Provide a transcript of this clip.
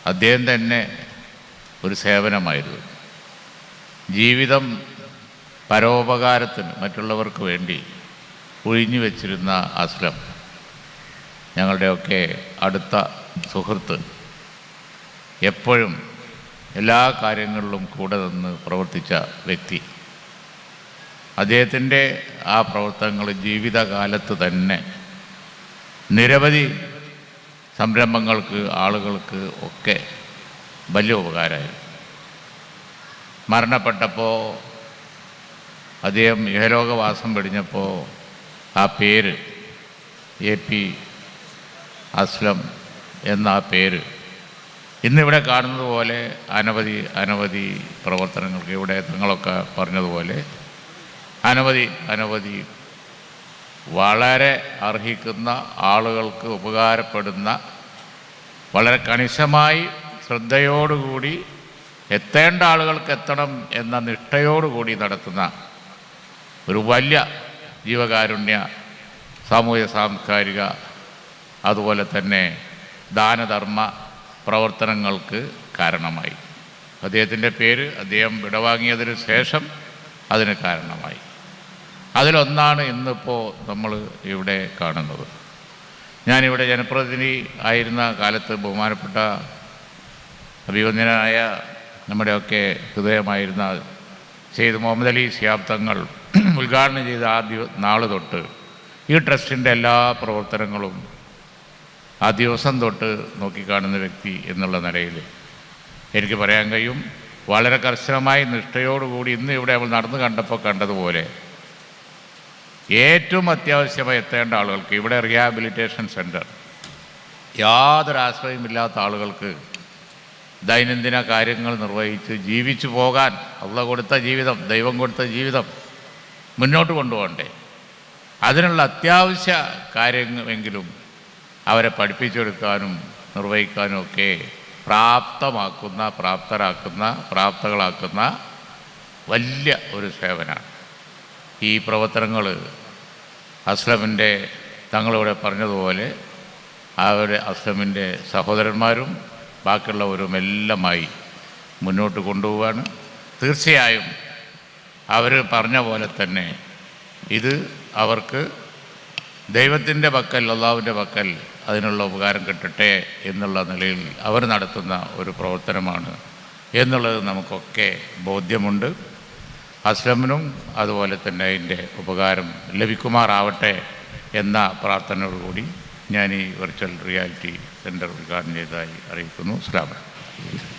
അദ്ദേഹം തന്നെ ഒരു സേവനമായിരുന്നു. ജീവിതം പരോപകാരത്തിന് മറ്റുള്ളവർക്ക് വേണ്ടി ഒഴിഞ്ഞു വച്ചിരുന്ന അസ്ലം, ഞങ്ങളുടെയൊക്കെ അടുത്ത സുഹൃത്ത്, എപ്പോഴും എല്ലാ കാര്യങ്ങളിലും കൂടെ നിന്ന് പ്രവർത്തിച്ച വ്യക്തി. അദ്ദേഹത്തിൻ്റെ ആ പ്രവർത്തനങ്ങൾ ജീവിതകാലത്ത് തന്നെ നിരവധി സംരംഭങ്ങൾക്ക്, ആളുകൾക്ക് ഒക്കെ വലിയ ഉപകാരമായി. മരണപ്പെട്ടപ്പോൾ, അദ്ദേഹം ഇഹലോകവാസം വെടിഞ്ഞപ്പോൾ ആ പേര് AP അസ്ലം എന്ന ആ പേര് ഇന്നിവിടെ കാണുന്നത് പോലെ അനവധി പ്രവർത്തനങ്ങൾക്ക്, ഇവിടെ തങ്ങളൊക്കെ പറഞ്ഞതുപോലെ അനവധി വളരെ അർഹിക്കുന്ന ആളുകൾക്ക് ഉപകാരപ്പെടുന്ന, വളരെ കണിശമായി ശ്രദ്ധയോടുകൂടി എത്തേണ്ട ആളുകൾക്ക് എത്തണം എന്ന നിഷ്ഠയോടുകൂടി നടത്തുന്ന ഒരു വലിയ ജീവകാരുണ്യ, സാമൂഹ്യ സാംസ്കാരിക, അതുപോലെ തന്നെ ദാനധർമ്മ പ്രവർത്തനങ്ങൾക്ക് കാരണമായി. അദ്ദേഹത്തിൻ്റെ പേര് അദ്ദേഹം വിടവാങ്ങിയതിന് ശേഷം അതിന് കാരണമായി. അതിലൊന്നാണ് ഇന്നിപ്പോൾ നമ്മൾ ഇവിടെ കാണുന്നത്. ഞാനിവിടെ ജനപ്രതിനിധി ആയിരുന്ന കാലത്ത് ബഹുമാനപ്പെട്ട അഭിവന്ദനായ നമ്മുടെയൊക്കെ ഹൃദയമായിരുന്ന സെയ്ദ് മുഹമ്മദ് അലി ശിഹാബ് തങ്ങൾ ഉദ്ഘാടനം ചെയ്ത ആദ്യ നാൾ തൊട്ട് ഈ ട്രസ്റ്റിൻ്റെ എല്ലാ പ്രവർത്തനങ്ങളും ആ ദിവസം തൊട്ട് നോക്കിക്കാണുന്ന വ്യക്തി എന്നുള്ള നിലയിൽ എനിക്ക് പറയാൻ കഴിയും, വളരെ കർശനമായി നിഷ്ഠയോടുകൂടി ഇന്ന് ഇവിടെ നമ്മൾ നടന്നു കണ്ടപ്പോൾ കണ്ടതുപോലെ ഏറ്റവും അത്യാവശ്യമായി എത്തേണ്ട ആളുകൾക്ക്, ഇവിടെ റീഹാബിലിറ്റേഷൻ സെൻറ്റർ, യാതൊരു ആശ്രയമില്ലാത്ത ആളുകൾക്ക് ദൈനംദിന കാര്യങ്ങൾ നിർവഹിച്ച് ജീവിച്ചു പോകാൻ അള്ളാഹ് കൊടുത്ത ജീവിതം, ദൈവം കൊടുത്ത ജീവിതം മുന്നോട്ട് കൊണ്ടുപോകണ്ടേ? അതിനുള്ള അത്യാവശ്യ കാര്യങ്ങളെങ്കിലും അവരെ പഠിപ്പിച്ചെടുക്കാനും നിർവഹിക്കാനും ഒക്കെ പ്രാപ്തകളാക്കുന്ന വലിയ ഒരു സേവനമാണ് ഈ പ്രവർത്തനങ്ങൾ. അസ്ലമിൻ്റെ തങ്ങളിവിടെ പറഞ്ഞതുപോലെ അസ്ലമിൻ്റെ സഹോദരന്മാരും ബാക്കിയുള്ളവരും എല്ലാമായി മുന്നോട്ട് കൊണ്ടുപോവാണ്. തീർച്ചയായും അവർ പറഞ്ഞ പോലെ തന്നെ ഇത് അവർക്ക് ദൈവത്തിൻ്റെ പക്കൽ, അള്ളാഹുവിൻ്റെ പക്കൽ അതിനുള്ള ഉപകാരം കിട്ടട്ടെ എന്നുള്ള നിലയിൽ അവർ നടത്തുന്ന ഒരു പ്രവർത്തനമാണ് എന്നുള്ളത് നമുക്കൊക്കെ ബോധ്യമുണ്ട്. അസ്ലമിനും അതുപോലെ തന്നെ അതിൻ്റെ ഉപകാരം ലഭിക്കുമാറാവട്ടെ എന്ന പ്രാർത്ഥനയോടുകൂടി ഞാൻ ഈ വെർച്വൽ റിയാലിറ്റി സെൻറ്റർ ഉദ്ഘാടനം ചെയ്തതായി അറിയിക്കുന്നു. അസ്സലാമു അലൈക്കും.